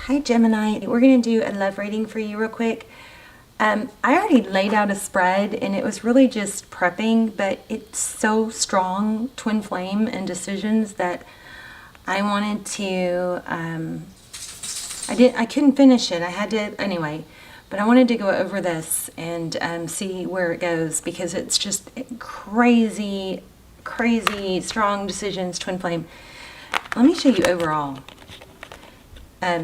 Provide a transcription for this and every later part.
Hi Gemini, we're going to do a love reading for you real quick. I already laid out a spread and it was really just prepping, but it's so strong, twin flame and decisions, that I wanted to, I couldn't finish it. I had to, anyway, but I wanted to go over this and see where it goes, because it's just crazy, crazy strong decisions, twin flame. Let me show you overall.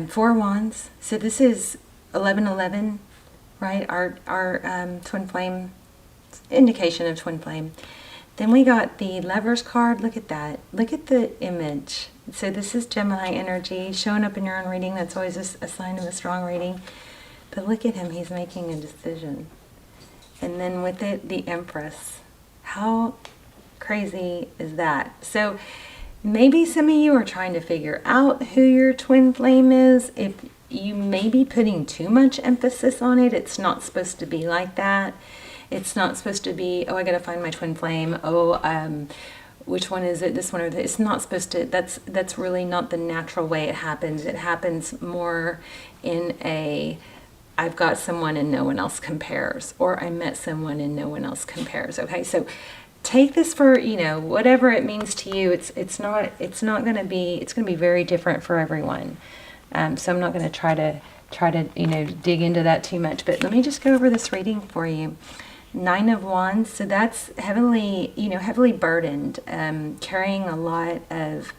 4 wands. So this is 1111, right? Our twin flame, indication of twin flame. Then we got the Lovers card. Look at that. Look at the image. So this is Gemini energy showing up in your own reading. That's always a sign of a strong reading. But look at him. He's making a decision. And then with it, the Empress. How crazy is that? So maybe some of you are trying to figure out who your twin flame is. If you may be putting too much emphasis on it, it's not supposed to be like that. It's not supposed to be, oh, I got to find my twin flame. Oh, which one is it? This one or this? It's not supposed to. That's really not the natural way it happens. It happens more in a, I've got someone and no one else compares, or I met someone and no one else compares. Okay, so take this for, you know, whatever it means to you. It's not going to be, it's going to be very different for everyone. So I'm not going to try to you know, dig into that too much, but let me just go over this reading for you. 9 of Wands. So that's heavily, you know, heavily burdened, carrying a lot of,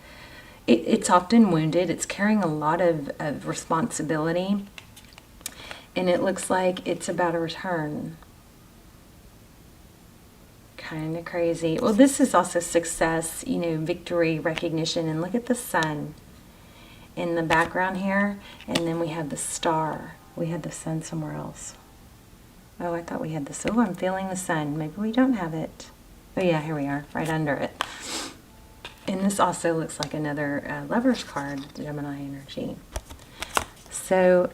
it's often wounded. It's carrying a lot of responsibility, and it looks like it's about a return. Kind of crazy. Well, this is also success, you know, victory, recognition. And look at the sun in the background here. And then we have the star. We had the sun somewhere else. Oh, I thought we had this. Oh, I'm feeling the sun. Maybe we don't have it. Oh yeah, here we are, right under it. And this also looks like another Lovers card, Gemini energy. So,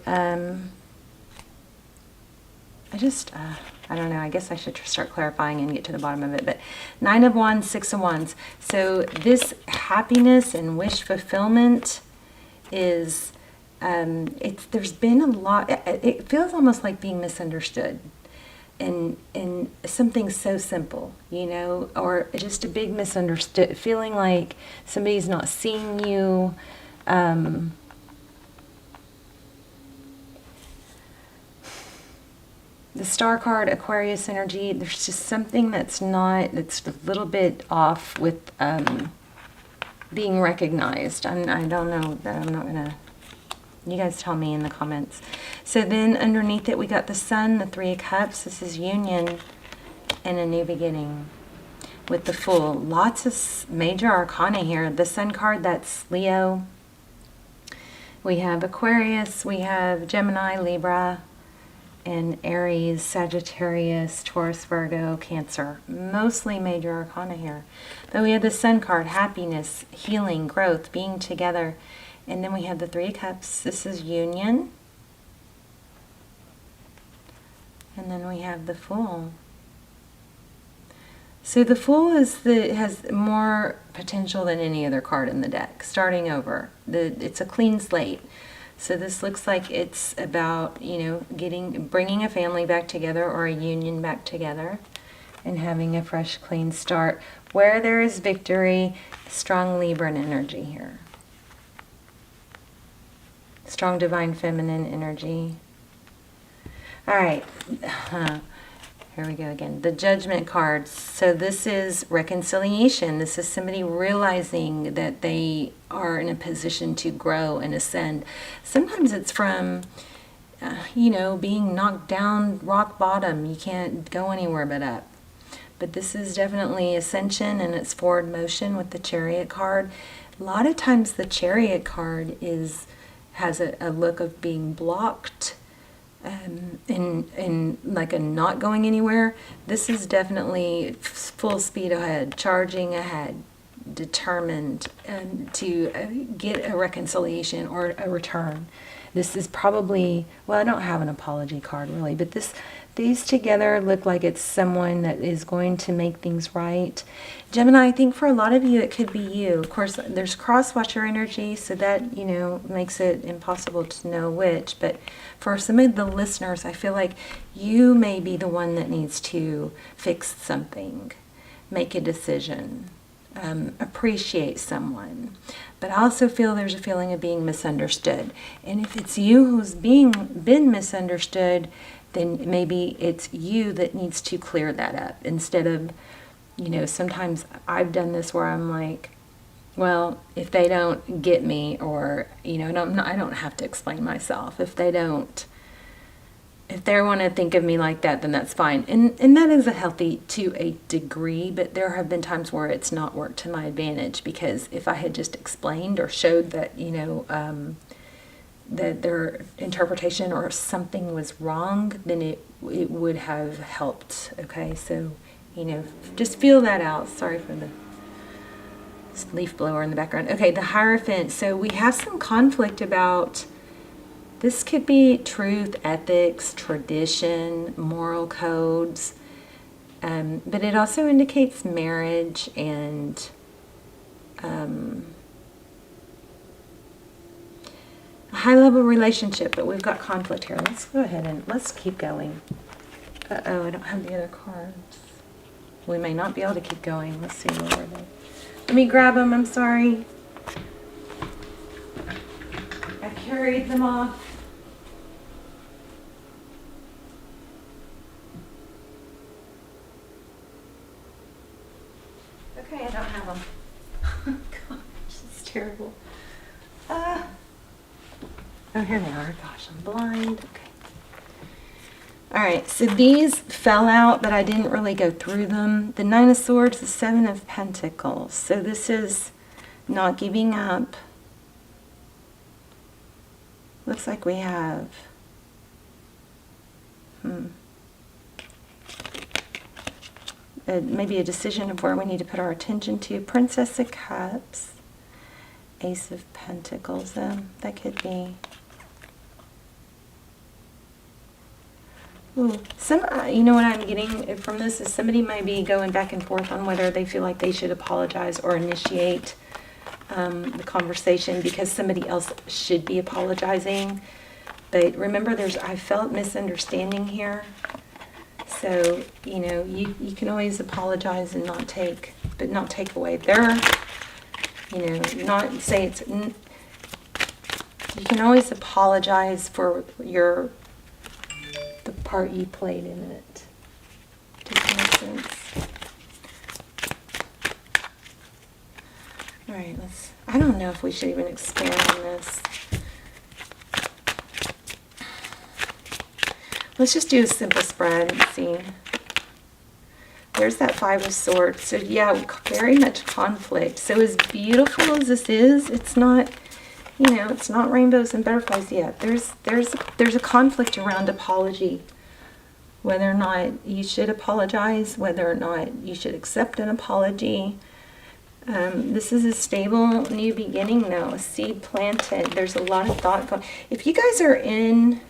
I don't know, I guess I should start clarifying and get to the bottom of it. But 9 of Wands, 6 of Wands. So this happiness and wish fulfillment is, there's been a lot, it feels almost like being misunderstood. And something so simple, you know, or just a big misunderstood, feeling like somebody's not seeing you. The star card, Aquarius energy, there's just something that's a little bit off with being recognized. I don't know, that I'm not going to, you guys tell me in the comments. So then underneath it, we got the sun, the 3 of Cups. This is union and a new beginning with the Fool. Lots of major arcana here. The sun card, that's Leo. We have Aquarius, we have Gemini, Libra, and Aries, Sagittarius, Taurus, Virgo, Cancer. Mostly major arcana here. But we have the sun card, happiness, healing, growth, being together. And then we have the 3 of Cups. This is union. And then we have the Fool. So the Fool has more potential than any other card in the deck. Starting over. It's a clean slate. So this looks like it's about, you know, bringing a family back together, or a union back together, and having a fresh, clean start. Where there is victory, strong Libran energy here. Strong divine feminine energy. All right. Here we go again. The Judgment cards. So this is reconciliation. This is somebody realizing that they are in a position to grow and ascend. Sometimes it's from, you know, being knocked down rock bottom. You can't go anywhere but up. But this is definitely ascension, and it's forward motion with the Chariot card. A lot of times the Chariot card has a look of being blocked, in like a not going anywhere. This is definitely full speed ahead, charging ahead, determined to get a reconciliation or a return. This is probably, well, I don't have an apology card really, but These together look like it's someone that is going to make things right. Gemini, I think for a lot of you, it could be you. Of course, there's cross-watcher energy, so that, you know, makes it impossible to know which. But for some of the listeners, I feel like you may be the one that needs to fix something, make a decision, appreciate someone. But I also feel there's a feeling of being misunderstood. And if it's you who's been misunderstood, then maybe it's you that needs to clear that up, instead of, you know, sometimes I've done this where I'm like, well, if they don't get me, or, you know, I don't have to explain myself. If they want to think of me like that, then that's fine. And that is a healthy to a degree, but there have been times where it's not worked to my advantage, because if I had just explained or showed that, you know, that their interpretation or something was wrong, then it would have helped. Okay, so, you know, just feel that out. Sorry for the leaf blower in the background. Okay, the Hierophant. So we have some conflict about, this could be truth, ethics, tradition, moral codes, but it also indicates marriage and a high-level relationship, but we've got conflict here. Let's go ahead and let's keep going. Uh-oh, I don't have the other cards. We may not be able to keep going. Let's see, where are they? Let me grab them. I'm sorry. I carried them off. Okay, I don't have them. Gosh, this is terrible. Oh, here they are. Gosh, I'm blind. Okay. All right, so these fell out, but I didn't really go through them. The Nine of Swords, the Seven of Pentacles. So this is not giving up. Looks like we have maybe a decision of where we need to put our attention to. Princess of Cups, Ace of Pentacles. That could be. Ooh, you know what I'm getting from this is somebody might be going back and forth on whether they feel like they should apologize or initiate the conversation, because somebody else should be apologizing. But remember, I felt misunderstanding here. So, you know, you can always apologize and not take away their, you know, not say it's, you can always apologize for the part you played in it. Does that make sense? All right, I don't know if we should even expand on this. Let's just do a simple spread and see. There's that Five of Swords. So yeah, very much conflict. So as beautiful as this is, it's not, you know, it's not rainbows and butterflies yet. There's a conflict around apology. Whether or not you should apologize, whether or not you should accept an apology. This is a stable new beginning, though, a seed planted. There's a lot of thought going. If you guys are in,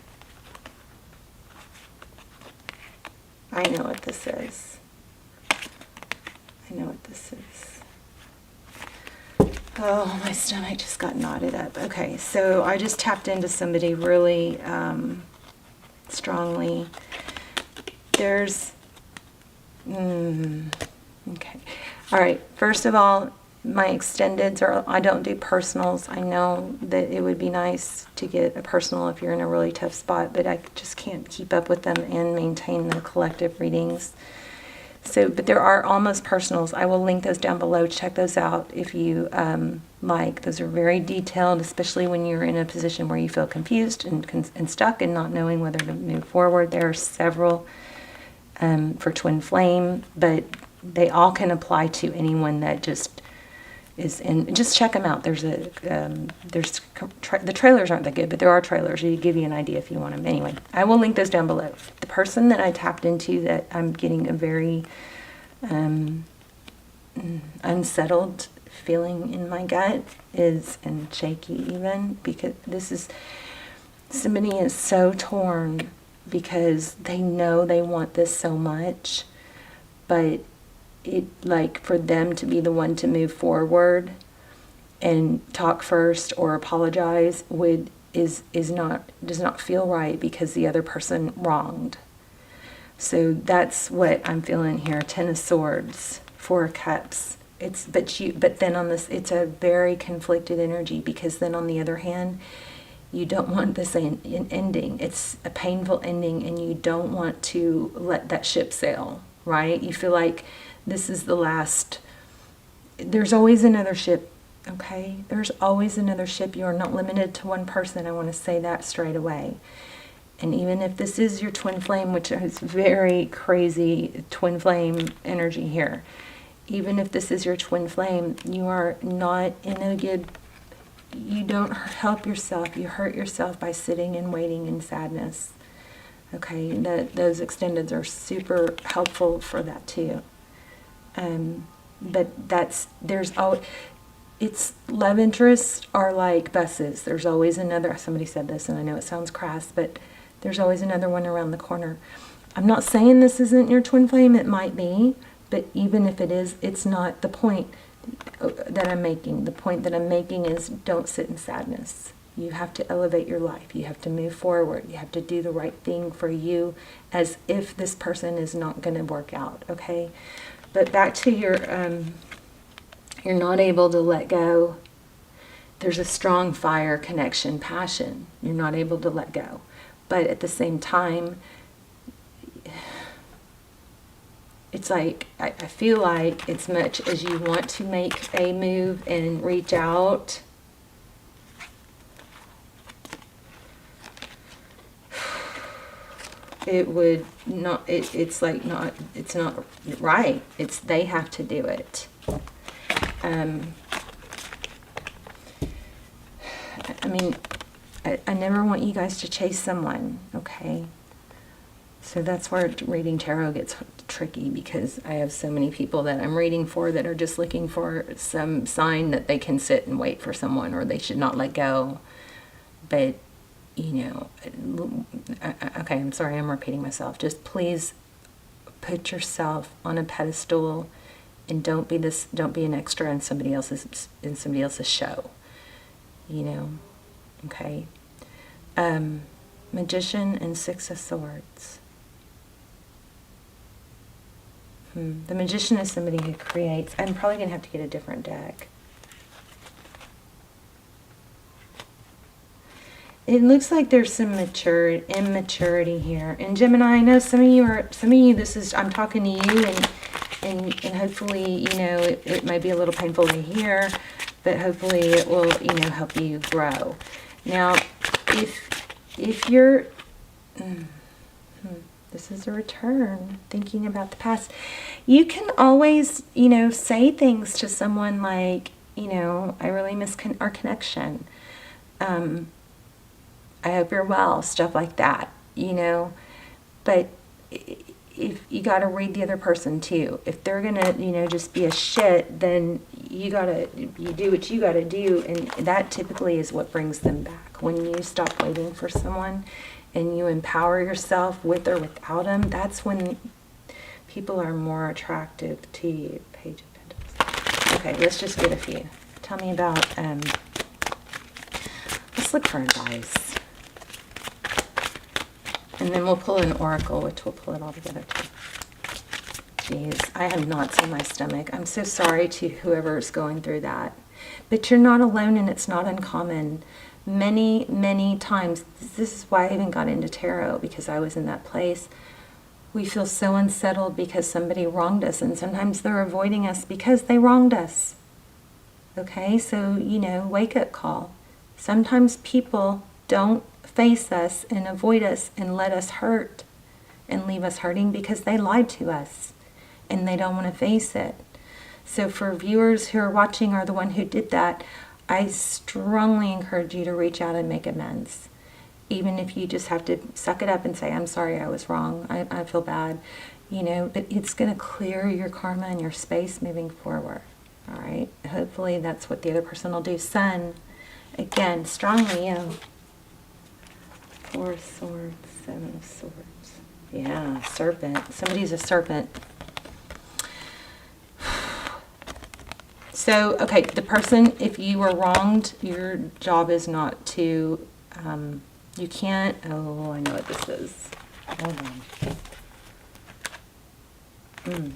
I know what this is. I know what this is. Oh, my stomach just got knotted up. Okay, so I just tapped into somebody really strongly. There's, okay. All right, first of all, my extendeds I don't do personals. I know that it would be nice to get a personal if you're in a really tough spot, but I just can't keep up with them and maintain the collective readings. So, but there are almost personals. I will link those down below. Check those out if you like. Those are very detailed, especially when you're in a position where you feel confused and stuck and not knowing whether to move forward. There are several for Twin Flame, but they all can apply to anyone that just is in. Just check them out. There's the trailers aren't that good, but there are trailers. You give you an idea if you want them. Anyway, I will link those down below. The person that I tapped into that I'm getting a very unsettled feeling in my gut is, and shaky even, because this is, somebody is so torn because they know they want this so much, but it, like, for them to be the one to move forward and talk first or apologize does not feel right, because the other person wronged. So that's what I'm feeling here. Ten of Swords, Four of Cups. But then on this, it's a very conflicted energy, because then on the other hand, you don't want this an ending. It's a painful ending, and you don't want to let that ship sail, right? You feel like this is the last. There's always another ship, okay? There's always another ship. You are not limited to one person. I want to say that straight away. And even if this is your twin flame, which is very crazy twin flame energy here, even if this is your twin flame, you are not in a good, you don't help yourself. You hurt yourself by sitting and waiting in sadness. Okay, those extendeds are super helpful for that too. But it's love interests are like buses. There's always another, somebody said this, and I know it sounds crass, but there's always another one around the corner. I'm not saying this isn't your twin flame. It might be, but even if it is, it's not the point that I'm making. The point that I'm making is, don't sit in sadness. You have to elevate your life. You have to move forward. You have to do the right thing for you, as if this person is not going to work out, okay? But back to your, you're not able to let go. There's a strong fire connection, passion. You're not able to let go. But at the same time, it's like, I feel like as much as you want to make a move and reach out, it would not, it's like not, it's not right. It's, they have to do it. I mean, I never want you guys to chase someone, okay? So that's where reading tarot gets tricky, because I have so many people that I'm reading for that are just looking for some sign that they can sit and wait for someone, or they should not let go. But, you know, okay, I'm sorry, I'm repeating myself. Just please put yourself on a pedestal, and don't be an extra in somebody else's show, you know, okay? Magician and Six of Swords. The Magician is somebody who creates. I'm probably going to have to get a different deck. It looks like there's some immaturity here. And Gemini, I know some of you, this is, I'm talking to you, and hopefully, you know, it might be a little painful to hear, but hopefully it will, you know, help you grow. Now, if you're, this is a return, thinking about the past, you can always, you know, say things to someone like, you know, I really miss our connection. I hope you're well, stuff like that, you know. But if you got to read the other person too. If they're gonna, you know, just be a shit, then you do what you gotta do, and that typically is what brings them back. When you stop waiting for someone and you empower yourself with or without them, that's when people are more attractive to you. Page of Pentacles. Okay, let's just get a few. Tell me about, let's look for advice. And then we'll pull an oracle, which will pull it all together too. Jeez, I have knots in my stomach. I'm so sorry to whoever's going through that. But you're not alone, and it's not uncommon. Many, many times, this is why I even got into tarot, because I was in that place. We feel so unsettled because somebody wronged us, and sometimes they're avoiding us because they wronged us. Okay, so, you know, wake-up call. Sometimes people don't face us and avoid us and let us hurt and leave us hurting because they lied to us and they don't want to face it. So for viewers who are watching or the one who did that, I strongly encourage you to reach out and make amends. Even if you just have to suck it up and say, I'm sorry, I was wrong, I feel bad, you know, but it's going to clear your karma and your space moving forward. All right, hopefully that's what the other person will do. Sun, again, strong Leo. Four of Swords, Seven of Swords. Yeah, serpent. Somebody's a serpent. So, okay, the person, if you were wronged, your job is not to, you can't, oh, I know what this is. Hold on.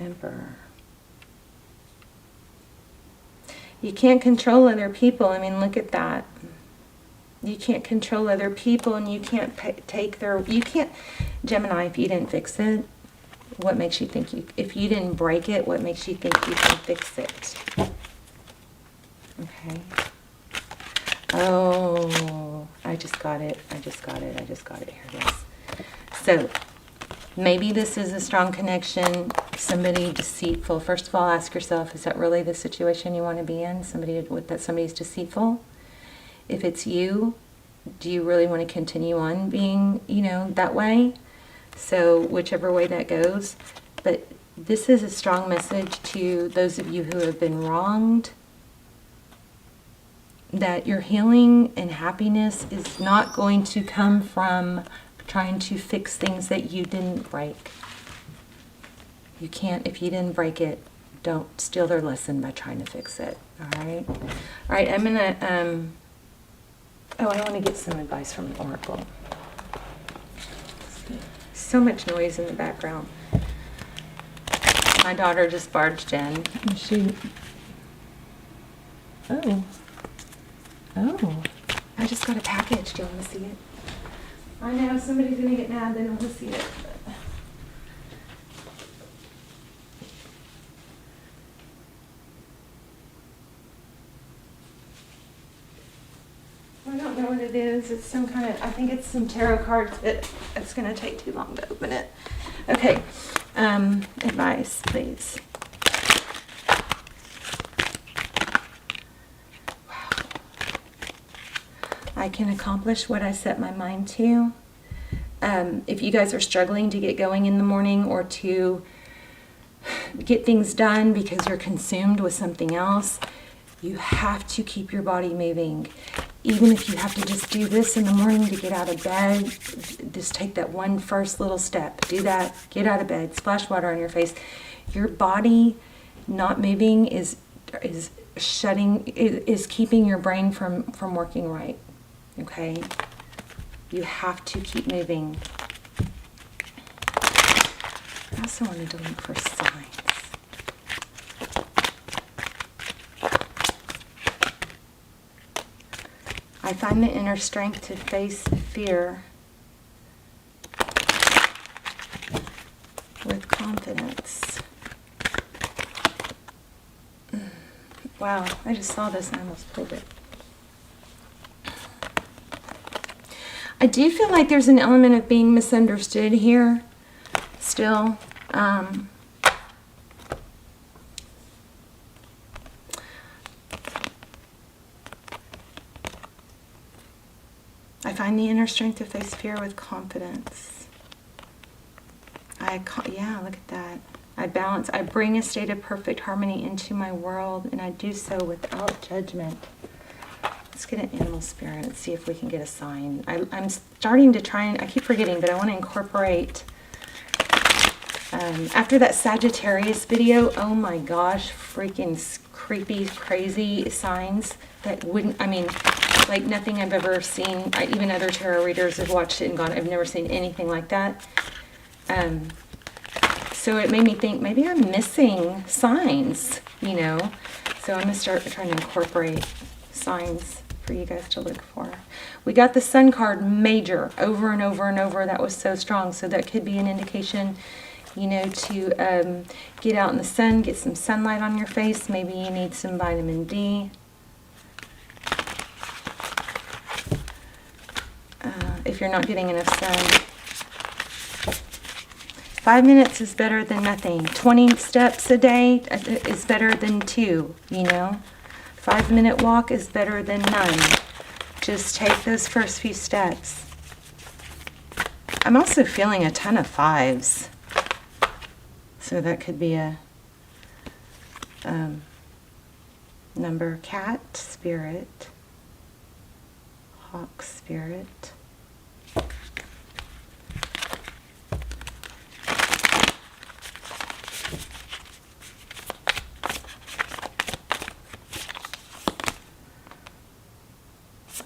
Emperor. You can't control other people. I mean, look at that. You can't control other people, and you can't take their, you can't, Gemini, if you didn't fix it, what makes you think you, if you didn't break it, what makes you think you can fix it? Okay. Oh, I just got it. I just got it. Here it is. So, maybe this is a strong connection, somebody deceitful. First of all, ask yourself, is that really the situation you want to be in? Somebody's deceitful? If it's you, do you really want to continue on being, that way? So whichever way that goes. But this is a strong message to those of you who have been wronged, that your healing and happiness is not going to come from trying to fix things that you didn't break. You can't, if you didn't break it, don't steal their lesson by trying to fix it. All right? All right, I'm going to, I want to get some advice from an oracle. So much noise in the background. My daughter just barged in. And Oh. I just got a package. Do you want to see it? I know somebody's going to get mad. They don't want to see it. I don't know what it is. It's some kind of, I think it's some tarot cards, but it's going to take too long to open it. Okay. Advice, please. Wow. I can accomplish what I set my mind to. If you guys are struggling to get going in the morning or to get things done because you're consumed with something else, you have to keep your body moving. Even if you have to just do this in the morning to get out of bed, just take that one first little step. Do that, get out of bed, splash water on your face. Your body not moving is keeping your brain from working right. Okay? You have to keep moving. I also wanted to look for signs. I find the inner strength to face fear with confidence. Wow, I just saw this and I almost pulled it. I do feel like there's an element of being misunderstood here still. I find the inner strength to face fear with confidence. Yeah, look at that. I bring a state of perfect harmony into my world, and I do so without judgment. Let's get an animal spirit and see if we can get a sign. I'm starting to try, and I keep forgetting, but I want to incorporate, after that Sagittarius video, oh my gosh, freaking creepy, crazy signs that wouldn't, I mean, like nothing I've ever seen. Even other tarot readers have watched it and gone, I've never seen anything like that. So it made me think, maybe I'm missing signs, So I'm going to start trying to incorporate signs for you guys to look for. We got the Sun card major over and over and over. That was so strong. So that could be an indication, to get out in the sun, get some sunlight on your face. Maybe you need some vitamin D. If you're not getting enough sun. 5 minutes is better than nothing. 20 steps a day is better than 2, 5-minute walk is better than none. Just take those first few steps. I'm also feeling a ton of 5s. So that could be a number. Cat, spirit, Hawk spirit.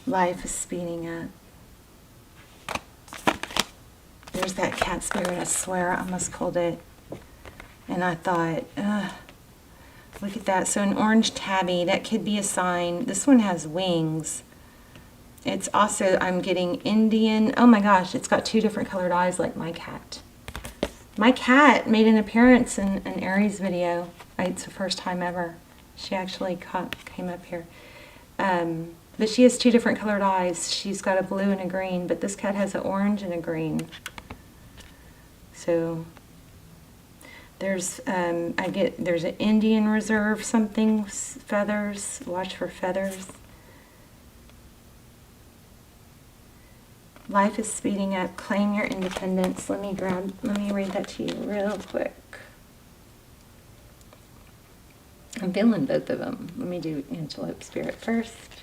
Life is speeding up. There's that cat spirit, I swear, I almost pulled it. And I thought, look at that. So an orange tabby, that could be a sign. This one has wings. It's also, I'm getting Indian. Oh my gosh, it's got 2 different colored eyes like my cat. My cat made an appearance in an Aries video. It's the first time ever. She actually came up here. But she has 2 different colored eyes. She's got a blue and a green, but this cat has an orange and a green. So there's there's an Indian reserve something, feathers. Watch for feathers. Life is speeding up. Claim your independence. Let me read that to you real quick. I'm feeling both of them. Let me do Antelope Spirit first.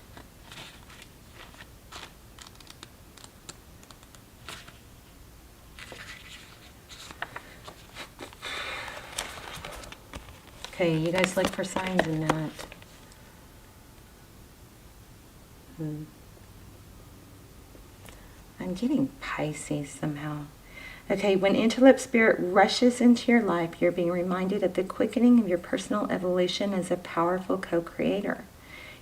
Okay, you guys look for signs in that. I'm getting Pisces somehow. Okay, when Antelope Spirit rushes into your life, you're being reminded of the quickening of your personal evolution as a powerful co-creator.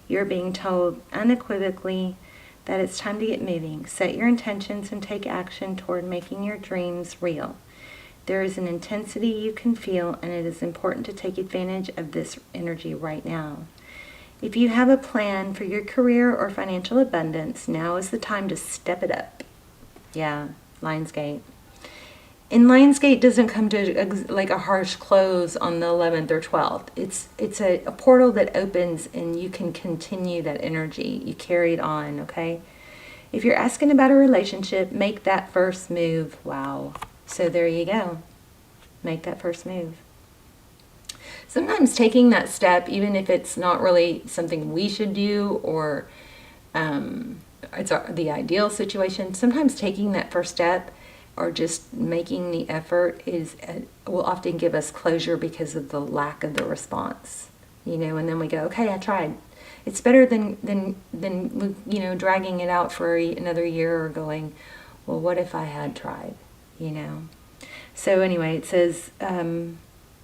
You're being told unequivocally that it's time to get moving. Set your intentions and take action toward making your dreams real. There is an intensity you can feel, and it is important to take advantage of this energy right now. If you have a plan for your career or financial abundance, now is the time to step it up. Yeah, Lionsgate. And Lionsgate doesn't come to like a harsh close on the 11th or 12th. It's a portal that opens and you can continue that energy. You carry it on, okay? If you're asking about a relationship, make that first move. Wow. So there you go. Make that first move. Sometimes taking that step, even if it's not really something we should do or it's the ideal situation, sometimes taking that first step or just making the effort will often give us closure because of the lack of the response. You know, and then we go, okay, I tried. It's better than you know, dragging it out for another year or going, well, what if I had tried? You know. So anyway, it says,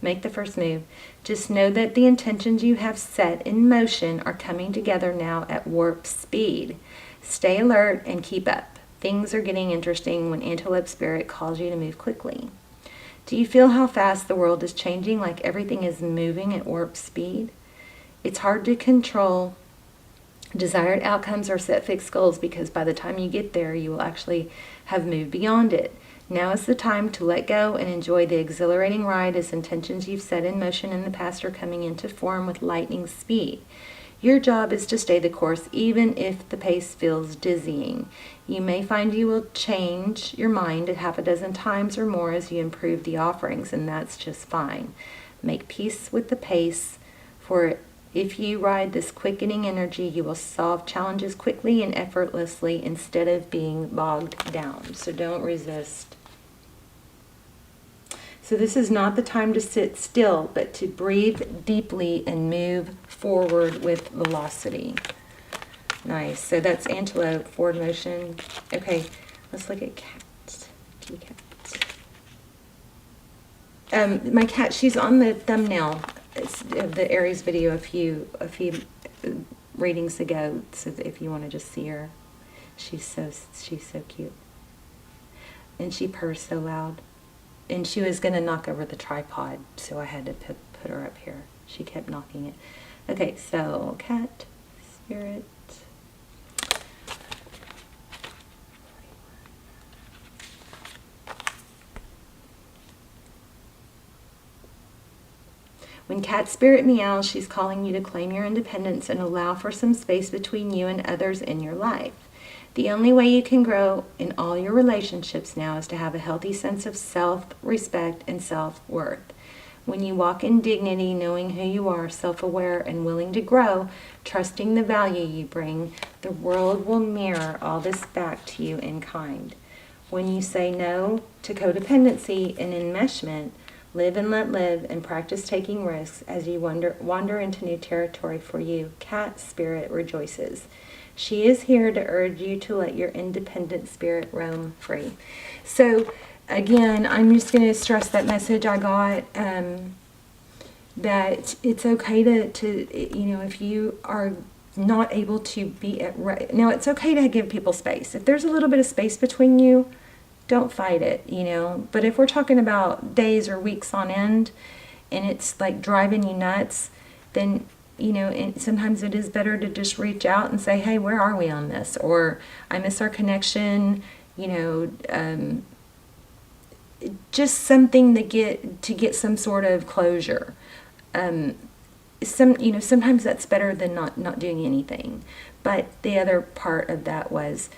make the first move. Just know that the intentions you have set in motion are coming together now at warp speed. Stay alert and keep up. Things are getting interesting when Antelope Spirit calls you to move quickly. Do you feel how fast the world is changing, like everything is moving at warp speed? It's hard to control desired outcomes or set fixed goals because by the time you get there, you will actually have moved beyond it. Now is the time to let go and enjoy the exhilarating ride as intentions you've set in motion in the past are coming into form with lightning speed. Your job is to stay the course even if the pace feels dizzying. You may find you will change your mind a half a dozen times or more as you improve the offerings, and that's just fine. Make peace with the pace, for if you ride this quickening energy, you will solve challenges quickly and effortlessly instead of being bogged down. So don't resist. So this is not the time to sit still, but to breathe deeply and move forward with velocity. Nice. So that's Antelope, forward motion. Okay, let's look at cats. Kitty cat. My cat, she's on the thumbnail of the Aries video a few readings ago. So if you want to just see her, she's so cute, and she purrs so loud. And she was going to knock over the tripod, so I had to put her up here. She kept knocking it. Okay, so cat, spirit. When cat spirit meows, she's calling you to claim your independence and allow for some space between you and others in your life. The only way you can grow in all your relationships now is to have a healthy sense of self-respect and self-worth. When you walk in dignity, knowing who you are, self-aware and willing to grow, trusting the value you bring, the world will mirror all this back to you in kind. When you say no to codependency and enmeshment, live and let live, and practice taking risks as you wander into new territory for you, cat spirit rejoices. She is here to urge you to let your independent spirit roam free. So, again, I'm just going to stress that message I got, that it's okay to, you know, if you are not able to be at right. Now, it's okay to give people space. If there's a little bit of space between you, don't fight it, you know. But if we're talking about days or weeks on end and it's like driving you nuts, then, you know, and sometimes it is better to just reach out and say, hey, where are we on this? Or I miss our connection, you know, just something to get some sort of closure. You know, sometimes that's better than not doing anything. But the other part of that was,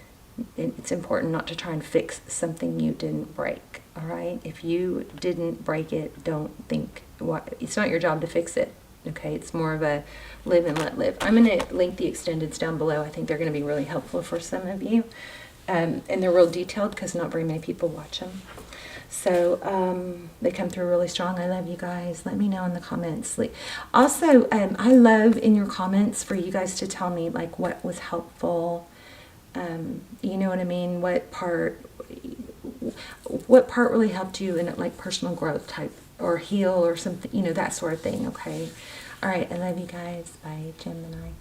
it's important not to try and fix something you didn't break. All right, if you didn't break it, don't think it's not your job to fix it. Okay, it's more of a live and let live. I'm going to link the extendeds down below. I think they're going to be really helpful for some of you, and they're real detailed because not very many people watch them. So they come through really strong. I love you guys. Let me know in the comments. Also, I love in your comments for you guys to tell me like what was helpful. You know what I mean? What part really helped you in like personal growth type or heal or something, you know, that sort of thing. Okay. All right. I love you guys. Bye, Gemini.